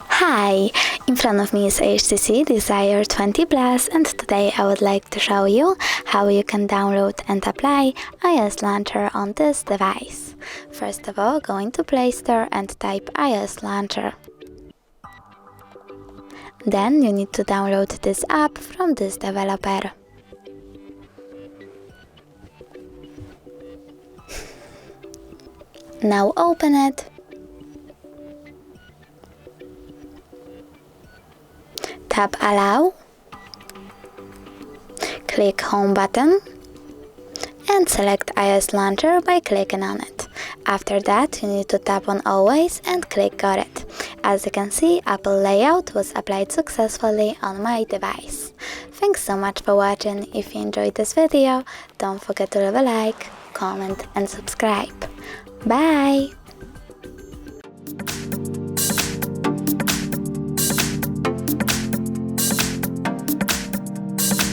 Hi! In front of me is HTC Desire 20 Plus, and today I would like to show you how you can download and apply iOS Launcher on this device. First of all, go into Play Store and type iOS Launcher. Then you need to download this app from this developer. Now open it. Tap Allow, click Home button, and select iOS Launcher by clicking on it. After that, you need to tap on Always and click Got it. As you can see, Apple layout was applied successfully on my device. Thanks so much for watching. If you enjoyed this video, don't forget to leave a like, comment and subscribe. Bye!